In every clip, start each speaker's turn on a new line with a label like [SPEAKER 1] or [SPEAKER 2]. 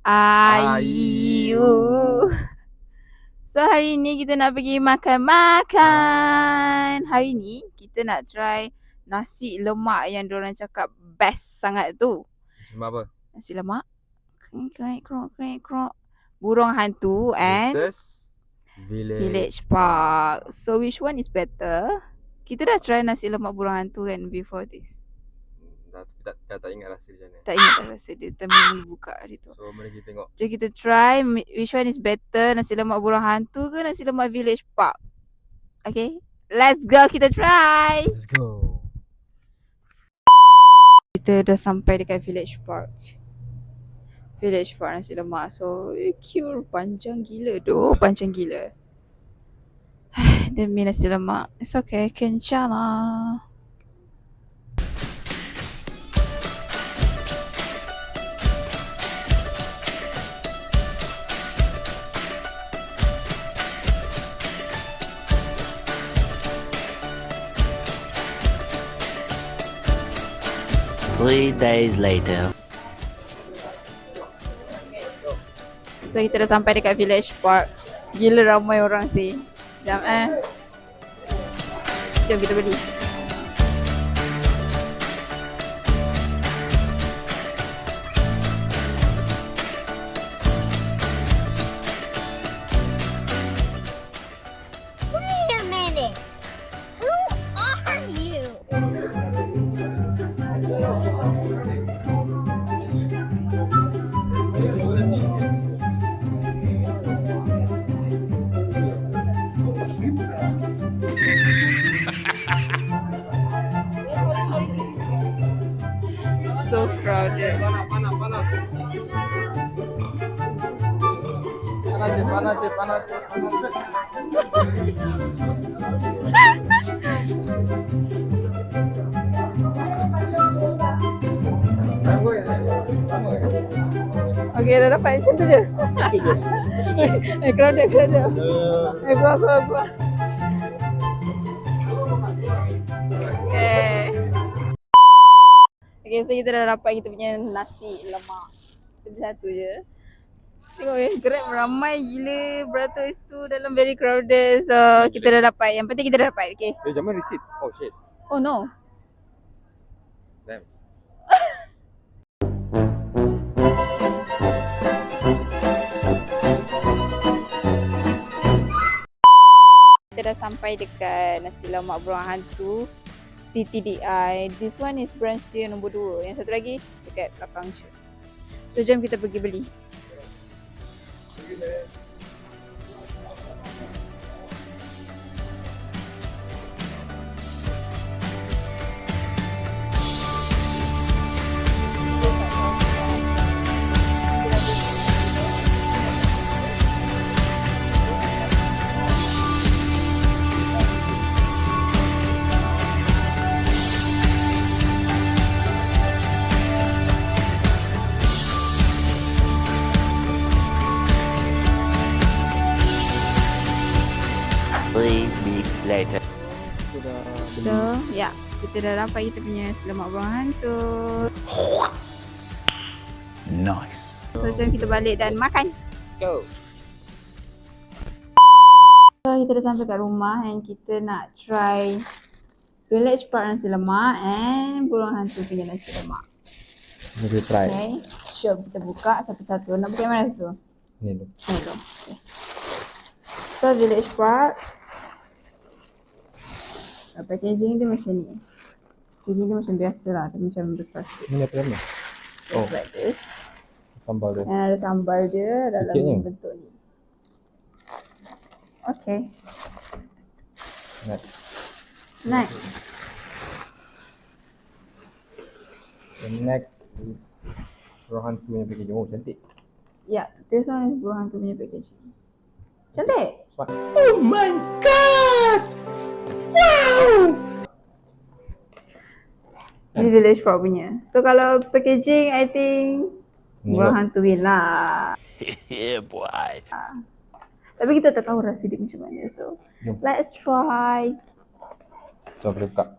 [SPEAKER 1] Ayu. So hari ni kita nak pergi makan-makan. Hari ni kita nak try nasi lemak yang diorang cakap best sangat tu.
[SPEAKER 2] Sebab apa?
[SPEAKER 1] Nasi lemak, krek, burung hantu and
[SPEAKER 2] Versus
[SPEAKER 1] Village Park. So which one is better? Kita dah try nasi lemak burung hantu kan before this.
[SPEAKER 2] Tak ingat rasa macam mana.
[SPEAKER 1] Tak ingat dah rasa dia. Kita mula buka hari tu.
[SPEAKER 2] So mari kita tengok.
[SPEAKER 1] Jom kita try which one is better, nasi lemak burung hantu ke nasi lemak Village Park. Okay, let's go, kita try.
[SPEAKER 2] Let's go.
[SPEAKER 1] Kita dah sampai dekat Village Park. Village Park nasi lemak. So queue panjang gila doh, panjang gila. Demi nasi lemak. It's okay, kencang lah.
[SPEAKER 3] Three days later.
[SPEAKER 1] So kita dah sampai dekat Village Park. Gila ramai orang sih. Jom Jom kita beli.
[SPEAKER 4] Wait a minute. Who are you?
[SPEAKER 1] So crowded.
[SPEAKER 2] Panas.
[SPEAKER 1] Okay, dah dapat macam tu je. Crowded. Gua. Okay, so kita dah dapat kita punya nasi lemak. Kita satu je. Tengok Grab ramai gila beratus tu dalam very crowded. So kita dah dapat. Yang penting kita dah dapat. Okay.
[SPEAKER 2] Jangan receipt. Oh shit.
[SPEAKER 1] Oh no.
[SPEAKER 2] Damn.
[SPEAKER 1] Kita dah sampai dekat nasi lemak burung hantu TTDI. This one is branch dia nombor 2. Yang satu lagi dekat belakang je. So jom kita pergi beli.
[SPEAKER 3] Three weeks later.
[SPEAKER 1] So, ya, kita dah dapat kita punya nasi lemak burung hantu.
[SPEAKER 3] Nice.
[SPEAKER 1] So, jom kita balik dan makan.
[SPEAKER 2] Let's go.
[SPEAKER 1] So, kita dah sampai kat rumah and kita nak try Village Park nasi lemak and burung hantu punya nasi lemak.
[SPEAKER 2] Kita try.
[SPEAKER 1] Okay, jom kita buka satu-satu. Nak buka yang mana satu?
[SPEAKER 2] Ni tu.
[SPEAKER 1] Ni tu. Okay. So, Village Park. Packaging dia macam ni. Packaging dia macam biasa lah, tapi macam besar sikit.
[SPEAKER 2] Ini apa nama? Oh.
[SPEAKER 1] Like this.
[SPEAKER 2] Sambal dia.
[SPEAKER 1] Dan ada sambal dia dalam
[SPEAKER 2] Sikitnya.
[SPEAKER 1] bentuk ni. Okay.
[SPEAKER 2] Next.
[SPEAKER 1] Next.
[SPEAKER 2] The next is burung hantu punya packaging. Oh cantik.
[SPEAKER 1] Yeah, this one is burung hantu punya packaging. Cantik.
[SPEAKER 2] Smart.
[SPEAKER 3] Oh my god! Wow!
[SPEAKER 1] Ini Village Park punya. So kalau packaging, I think burung hantu win lah.
[SPEAKER 3] Yeah, boy.
[SPEAKER 1] Tapi kita tak tahu rasa dia macam mana. So,
[SPEAKER 2] Jom.
[SPEAKER 1] let's try.
[SPEAKER 2] So boleh buka.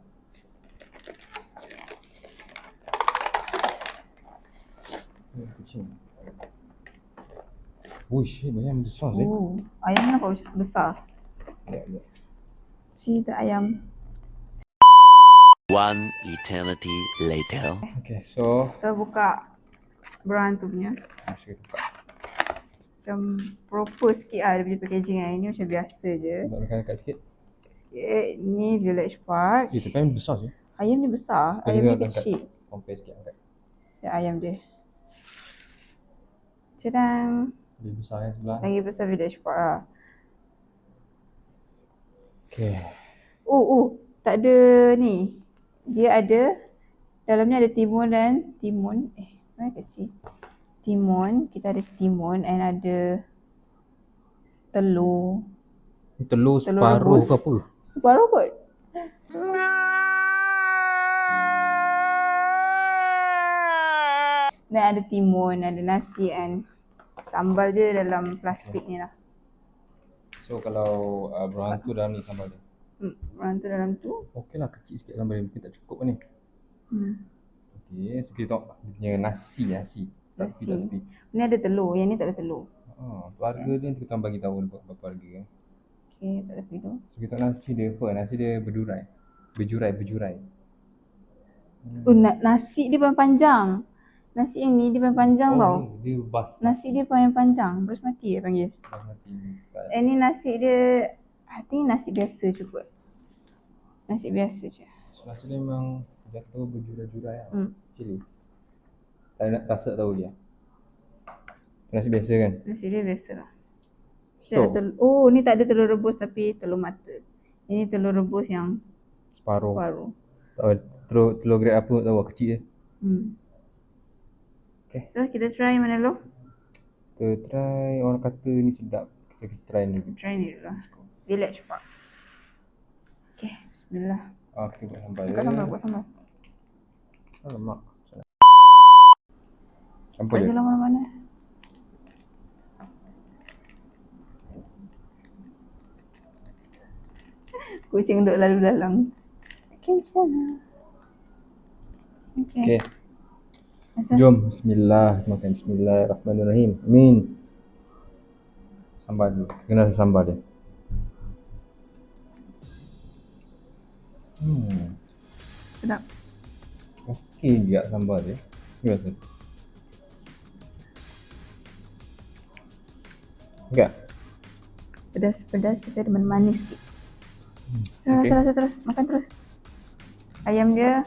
[SPEAKER 2] Kucing. Uish, ayam besar sih.
[SPEAKER 1] Ayam nampak besar.
[SPEAKER 2] Ya.
[SPEAKER 1] Si tu ayam.
[SPEAKER 3] One eternity later.
[SPEAKER 2] Okay, so
[SPEAKER 1] So buka brand tu punya.
[SPEAKER 2] masuk kita buka.
[SPEAKER 1] Macam proper sikit lah dia punya packaging kan. Ini macam biasa je.
[SPEAKER 2] Nak dekat sikit.
[SPEAKER 1] Sikit. Ni Village Park.
[SPEAKER 2] Tapi ayam besar sih.
[SPEAKER 1] Ayam ni besar.
[SPEAKER 2] Kita
[SPEAKER 1] Ayam ni
[SPEAKER 2] angkat.
[SPEAKER 1] kecil.
[SPEAKER 2] Compare sikit angkat.
[SPEAKER 1] Macam ayam dia. Cadang.
[SPEAKER 2] Lebih besar yang sebelah.
[SPEAKER 1] Lagi besar Village Park lah.
[SPEAKER 2] Okay.
[SPEAKER 1] Tak ada ni. Dia ada, dalamnya ada timun dan timun. Mana kecil? Timun. Kita ada timun and ada telur.
[SPEAKER 2] Telur separuh
[SPEAKER 1] rebus.
[SPEAKER 2] ke apa?
[SPEAKER 1] Separuh kot. Dan ada timun, ada nasi and sambal dia dalam plastik ni lah.
[SPEAKER 2] So kalau berhantu dalam ni sambal dia.
[SPEAKER 1] Orang tu dalam tu.
[SPEAKER 2] Okey lah, kecil sikit sambal dia. Mungkin tak cukup ni. Okey, so kita tengok dia punya nasi. Tak
[SPEAKER 1] Nasi.
[SPEAKER 2] tepi.
[SPEAKER 1] Ni ada telur, yang ni tak ada telur.
[SPEAKER 2] Tu harga dia nanti kita bagi tahu berapa harga kan.
[SPEAKER 1] Okay, tak ada tu.
[SPEAKER 2] So kita tengok nasi dia apa? Nasi dia berjurai.
[SPEAKER 1] Nasi dia paling panjang. Nasi yang ni dia paling panjang tau.
[SPEAKER 2] Ni dia bas.
[SPEAKER 1] Nasi dia paling panjang. Basmati panggil.
[SPEAKER 2] Basmati style.
[SPEAKER 1] Ni nasi dia, I think nasi biasa je kot. Nasi biasa je.
[SPEAKER 2] So nasi dia memang jatuh berjurai-jurai lah. Cili. Tak nak rasa tahu dia. Nasi biasa kan?
[SPEAKER 1] Nasi dia biasa lah.
[SPEAKER 2] So,
[SPEAKER 1] Ni tak ada telur rebus tapi telur mata. Ini telur rebus yang
[SPEAKER 2] separuh.
[SPEAKER 1] separuh.
[SPEAKER 2] Telur grade apa tahu kecil je. Okay.
[SPEAKER 1] So kita try mana dulu?
[SPEAKER 2] Kita try, orang kata ni sedap. Kita try ni dulu.
[SPEAKER 1] Try ni dulu lah. Village Park. Okay, bismillah.
[SPEAKER 2] Kita buat sambal dia.
[SPEAKER 1] Buat sambal.
[SPEAKER 2] Lemak.
[SPEAKER 1] Tak
[SPEAKER 2] Sambal dia.
[SPEAKER 1] jalan mana-mana. Kucing duduk lalu dalang. Okay, macam mana?
[SPEAKER 2] Okay.
[SPEAKER 1] Asal?
[SPEAKER 2] Jom, bismillah. Makan bismillahirrahmanirrahim. Amin. Sambal dulu. Kena sambal dia.
[SPEAKER 1] Sedap.
[SPEAKER 2] Okey juga sambal dia. Ni rasa. Enggak?
[SPEAKER 1] Pedas-pedas tapi ada manis sikit.
[SPEAKER 2] Okay.
[SPEAKER 1] Terus. Makan terus. Ayam dia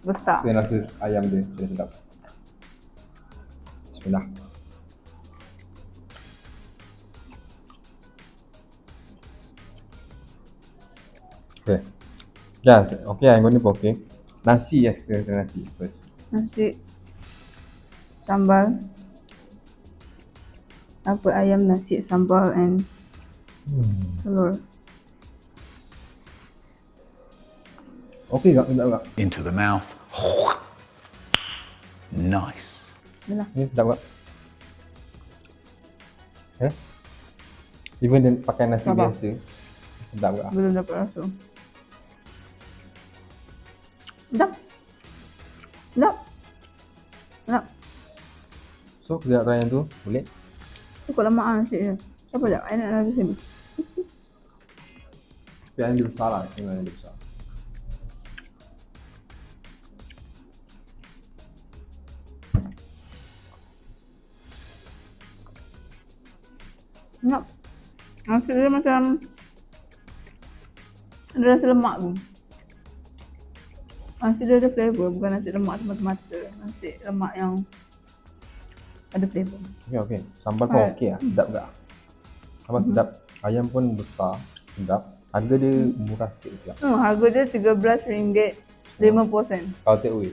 [SPEAKER 1] besar.
[SPEAKER 2] Kita rasa ayam dia sedap. Bismillah. Okay. Ya, okey yang ni pun okey. Nasi ya, kita kena nasi first.
[SPEAKER 1] Nasi. Sambal. Ayam, nasi, sambal and telur.
[SPEAKER 2] Okey tak?
[SPEAKER 3] Into the mouth. Nice.
[SPEAKER 1] Bismillah.
[SPEAKER 2] Ni sedap tak? Even dia pakai nasi
[SPEAKER 1] Sabar.
[SPEAKER 2] biasa. Sedap tak?
[SPEAKER 1] Belum dapat rasa. Sedap.
[SPEAKER 2] So kita nak try yang tu, boleh?
[SPEAKER 1] Cukup lemak lah nasi dia. Siapa tak? I nak lagi sini.
[SPEAKER 2] Tapi yang dia besar lah, tengok yang dia besar.
[SPEAKER 1] Sedap. Nasi dia macam ada rasa lemak tu. Nasi dia ada flavour, bukan nasi lemak semata-mata. Nasi lemak yang ada flavour.
[SPEAKER 2] Okey. Sambal pun okey lah, sedap tak? Sambal sedap. Ayam pun besar, sedap. Harga dia murah sikit pula.
[SPEAKER 1] Harga dia RM13.50.
[SPEAKER 2] Kalau take away.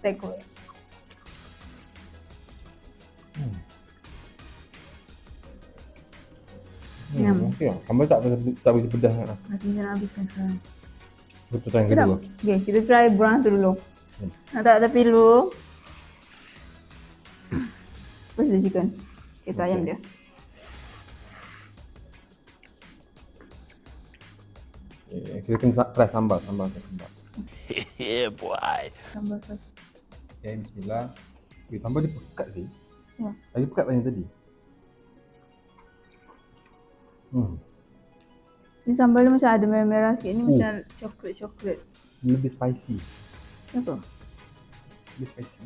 [SPEAKER 1] Take away.
[SPEAKER 2] Okey lah. Sambal tak begitu pedas sangat lah.
[SPEAKER 1] Rasanya nak habiskan sekarang.
[SPEAKER 2] Betul try yang
[SPEAKER 1] Sedap.
[SPEAKER 2] kedua.
[SPEAKER 1] Okay, kita try brown tu dulu. Nak tak tepi dulu. First the chicken. Kita ayam dia.
[SPEAKER 2] Kita kena try sambal.
[SPEAKER 3] Yeah, boy.
[SPEAKER 1] Sambal first.
[SPEAKER 2] Okay, bismillah. Sambal dia pekat sih.
[SPEAKER 1] Ya.
[SPEAKER 2] Lagi pekat daripada yang tadi.
[SPEAKER 1] Ni sambal dia macam ada merah-merah sikit. Ni macam coklat.
[SPEAKER 2] Lebih spicy.
[SPEAKER 1] Kenapa?
[SPEAKER 2] Lebih spicy.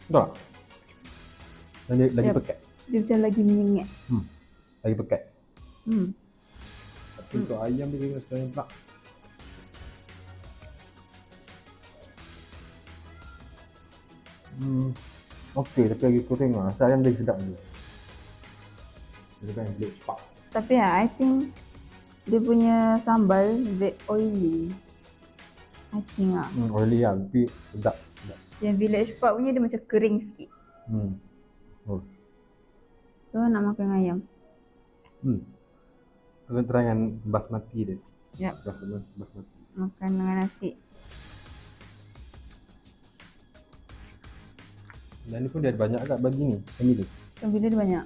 [SPEAKER 2] Betul tak? Lagi
[SPEAKER 1] Yep.
[SPEAKER 2] pekat.
[SPEAKER 1] Dia macam lagi menyengat.
[SPEAKER 2] Lagi pekat. Tapi untuk ayam dia kena sayang pula. Okey, tapi lagi kering lah. Rasa ayam lagi sedap ni. Dia kan village park.
[SPEAKER 1] Tapi I think dia punya sambal very oily. I think lah.
[SPEAKER 2] Oily lah, tapi sedap.
[SPEAKER 1] Yang village park punya dia macam kering sikit.
[SPEAKER 2] Oh.
[SPEAKER 1] So nak makan ayam.
[SPEAKER 2] Kena try dengan basmati dia.
[SPEAKER 1] Yep.
[SPEAKER 2] Basmati.
[SPEAKER 1] Makan dengan nasi.
[SPEAKER 2] Dan ni pun dia ada banyak agak bagi ni. Cemilis.
[SPEAKER 1] Bila dia banyak.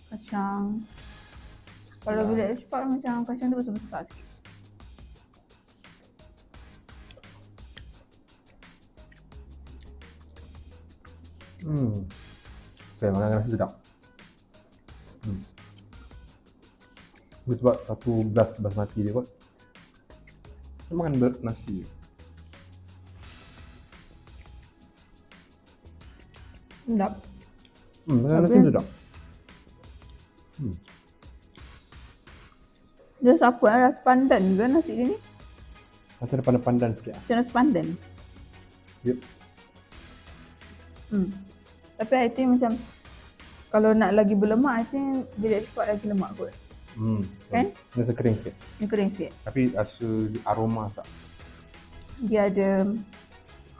[SPEAKER 1] Kacang. Kalau village park macam kacang tu besar sikit.
[SPEAKER 2] Okay, makan nasi sedap. Dia sebab satu gelas basmati dia kot. Dia makan nasi.
[SPEAKER 1] Sedap.
[SPEAKER 2] Makan nasi sedap.
[SPEAKER 1] Dia siapa rasa pandan ke nasi dia ni?
[SPEAKER 2] Macam ada pandan-pandan sikit lah.
[SPEAKER 1] Macam rasa pandan.
[SPEAKER 2] Yep.
[SPEAKER 1] Tapi I think macam kalau nak lagi berlemak, I think village park lagi lemak kot. Kan?
[SPEAKER 2] Rasa kering sikit.
[SPEAKER 1] Dia kering sikit.
[SPEAKER 2] Tapi rasa aroma tak?
[SPEAKER 1] Dia ada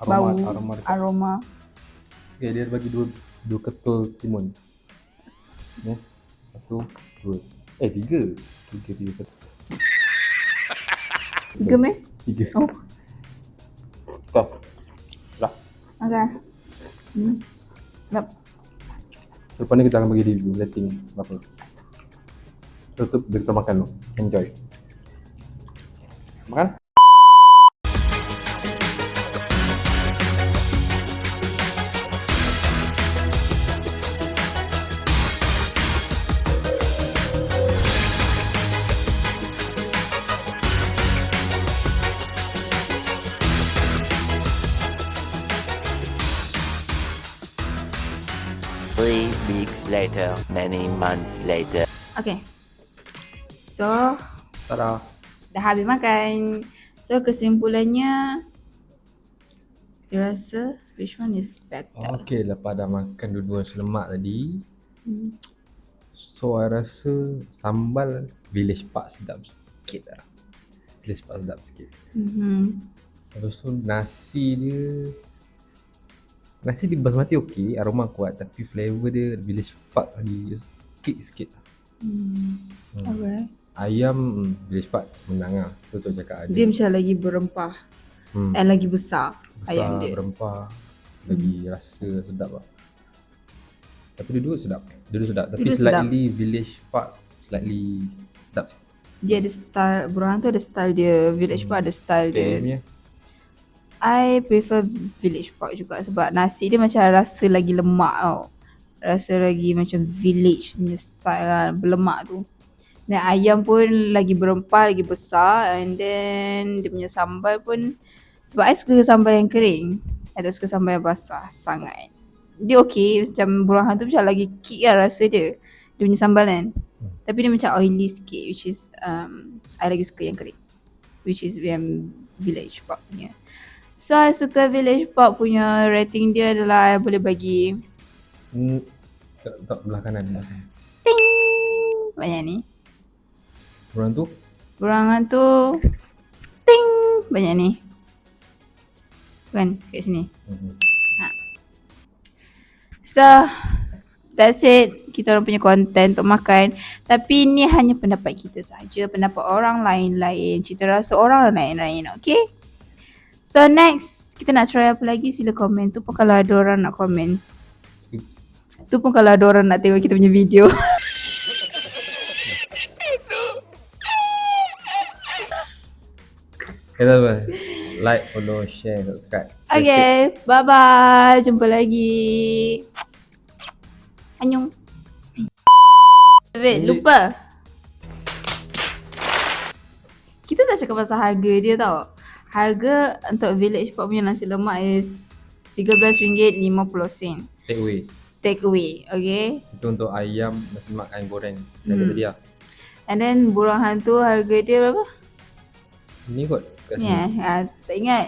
[SPEAKER 2] Aroma,
[SPEAKER 1] bau,
[SPEAKER 2] dekat.
[SPEAKER 1] aroma.
[SPEAKER 2] Okay, dia bagi dua ketul timun. Ni, satu, dua. Tiga. Tiga ketul.
[SPEAKER 1] 3 meh?
[SPEAKER 2] Tiga.
[SPEAKER 1] Oh,
[SPEAKER 2] Stop. Dah.
[SPEAKER 1] okay. Sedap.
[SPEAKER 2] Lepas ni kita akan bagi review rating berapa. Tutup kita makan dulu. Enjoy. Makan.
[SPEAKER 3] Three weeks later, many months later.
[SPEAKER 1] Okay. So,
[SPEAKER 2] Tada.
[SPEAKER 1] dah habis makan. So, kesimpulannya, you rasa which one is better?
[SPEAKER 2] Okay, lepas dah makan dua-dua lemak tadi. So, I rasa sambal village park sedap sikit lah. Village park sedap sikit. Lepas tu nasi di basmati okey, aroma kuat, tapi flavor dia village park lagi sikit lah.
[SPEAKER 1] Okay.
[SPEAKER 2] Ayam village park menang lah. Betul cakap ada.
[SPEAKER 1] Dia macam lagi berempah. Lagi besar ayam dia.
[SPEAKER 2] berempah, lagi rasa sedap lah. Tapi dua-dua sedap. Tapi
[SPEAKER 1] Dua-dua
[SPEAKER 2] slightly village park slightly sedap.
[SPEAKER 1] Dia ada style, Burhan tu ada style dia. Village park ada style dia.
[SPEAKER 2] Punya
[SPEAKER 1] I prefer village park juga sebab nasi dia macam rasa lagi lemak tau. Rasa lagi macam village punya style lah, berlemak tu. Dan ayam pun lagi berempah, lagi besar. And then dia punya sambal pun, sebab I suka sambal yang kering, I tak suka sambal yang basah sangat. Dia okay, macam Burhan tu macam lagi kick lah rasa dia. Dia punya sambal kan. Tapi dia macam oily sikit, which is I lagi suka yang kering, which is yang village park punya. So I suka village park punya rating dia adalah I boleh bagi
[SPEAKER 2] tak belah kanan.
[SPEAKER 1] ting banyak ni. Burangan tu ting banyak ni. Kan kat sini. So that's it. Kita orang punya konten untuk makan. Tapi ni hanya pendapat kita saja. Pendapat orang lain-lain. Cita rasa orang lain-lain. Okay? So next, kita nak try apa lagi? Sila komen. Tu pun kalau ada orang nak komen. Tu pun kalau ada orang nak tengok kita punya video.
[SPEAKER 2] Like, follow, share, subscribe.
[SPEAKER 1] Okay, bye-bye. Jumpa lagi. Anyong. Wait, lupa. Kita tak cakap pasal harga dia tau. Harga untuk Village Park punya nasi lemak is RM13.50.
[SPEAKER 2] Take away.
[SPEAKER 1] Take away, okay?
[SPEAKER 2] Itu untuk ayam, nasi lemak, ayam goreng. Standard tadi lah.
[SPEAKER 1] And then burung hantu harga dia berapa?
[SPEAKER 2] Ni kot kat
[SPEAKER 1] Ni
[SPEAKER 2] sini.
[SPEAKER 1] tak ingat.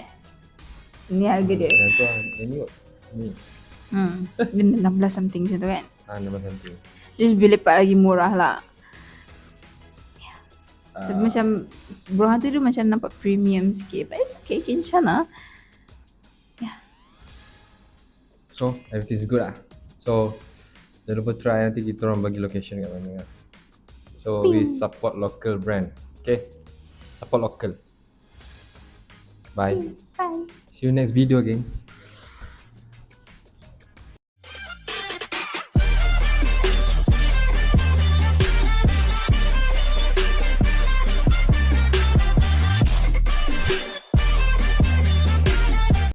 [SPEAKER 1] Ni harga dia.
[SPEAKER 2] Yang tu lah. Ni kot. Ni.
[SPEAKER 1] Dia 16 something macam tu kan.
[SPEAKER 2] Nama something.
[SPEAKER 1] Just Village Park lagi murah lah. Tapi macam burung hantu dia macam nampak premium sikit. But it's okay, Kinshana.
[SPEAKER 2] So, everything's good lah. So, jangan lupa try, nanti kita orang bagi location kat mana. So, we support local brand. Okay? Support local. Bye.
[SPEAKER 1] Bye.
[SPEAKER 2] See you next video again.